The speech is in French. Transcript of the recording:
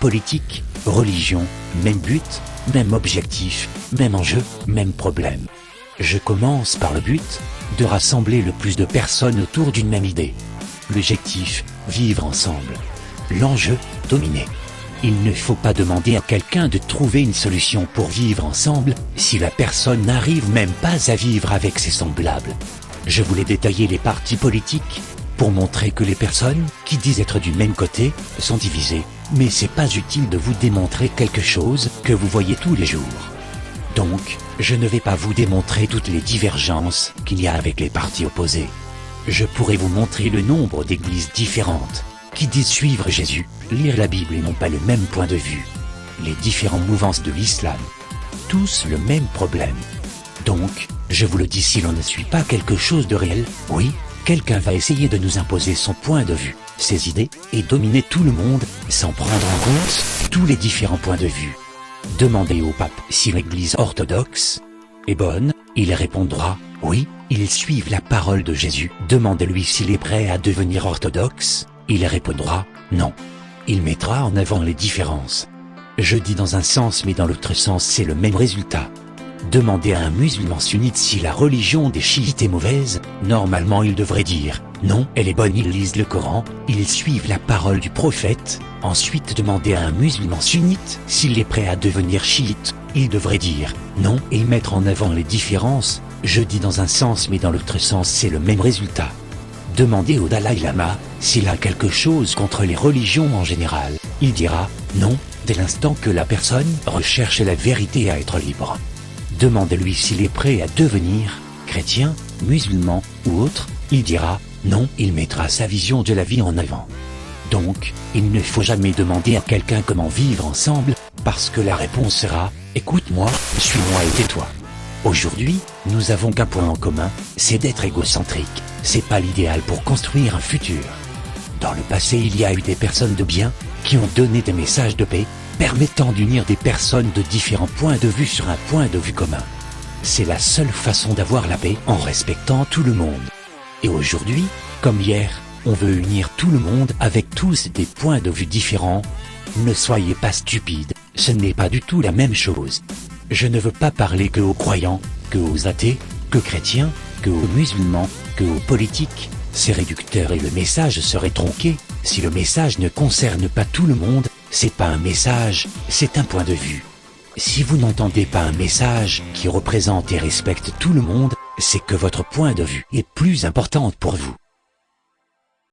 politique, religion, même but, même objectif, même enjeu, même problème. Je commence par le but, de rassembler le plus de personnes autour d'une même idée. L'objectif, vivre ensemble. L'enjeu, dominer. Il ne faut pas demander à quelqu'un de trouver une solution pour vivre ensemble, si la personne n'arrive même pas à vivre avec ses semblables. Je voulais détailler les partis politiques, pour montrer que les personnes, qui disent être du même côté, sont divisées, mais c'est pas utile de vous démontrer quelque chose que vous voyez tous les jours. Donc, je ne vais pas vous démontrer toutes les divergences qu'il y a avec les partis opposés. Je pourrais vous montrer le nombre d'églises différentes, qui disent suivre Jésus, lire la Bible et n'ont pas le même point de vue. Les différentes mouvances de l'islam. Tous le même problème. Donc, je vous le dis, si l'on ne suit pas quelque chose de réel, oui, quelqu'un va essayer de nous imposer son point de vue, ses idées, et dominer tout le monde, sans prendre en compte tous les différents points de vue. Demandez au pape si l'Église orthodoxe est bonne, il répondra « oui, ils suivent la parole de Jésus ». Demandez-lui s'il est prêt à devenir orthodoxe, il répondra « non ». Il mettra en avant les différences. Je dis dans un sens mais dans l'autre sens c'est le même résultat. Demandez à un musulman sunnite si la religion des chiites est mauvaise, normalement il devrait dire « non, elle est bonne ». Ils lisent le Coran, ils suivent la parole du prophète. Ensuite demandez à un musulman sunnite s'il est prêt à devenir chiite, il devrait dire « non » et mettre en avant les différences. Je dis dans un sens mais dans l'autre sens c'est le même résultat. Demandez au Dalai Lama s'il a quelque chose contre les religions en général, il dira « non » dès l'instant que la personne recherche la vérité à être libre. Demandez-lui s'il est prêt à devenir chrétien, musulman ou autre, il dira « non », il mettra sa vision de la vie en avant. Donc, il ne faut jamais demander à quelqu'un comment vivre ensemble, parce que la réponse sera « écoute-moi, suis-moi et tais-toi ». Aujourd'hui, nous avons qu'un point en commun, c'est d'être égocentrique. C'est pas l'idéal pour construire un futur. Dans le passé, il y a eu des personnes de bien, qui ont donné des messages de paix, permettant d'unir des personnes de différents points de vue sur un point de vue commun. C'est la seule façon d'avoir la paix en respectant tout le monde. Et aujourd'hui, comme hier, on veut unir tout le monde avec tous des points de vue différents. Ne soyez pas stupides, ce n'est pas du tout la même chose. Je ne veux pas parler que aux croyants, que aux athées, que chrétiens, que aux musulmans, que aux politiques. C'est réducteur et le message serait tronqué. Si le message ne concerne pas tout le monde, c'est pas un message, c'est un point de vue. Si vous n'entendez pas un message qui représente et respecte tout le monde, c'est que votre point de vue est plus important pour vous.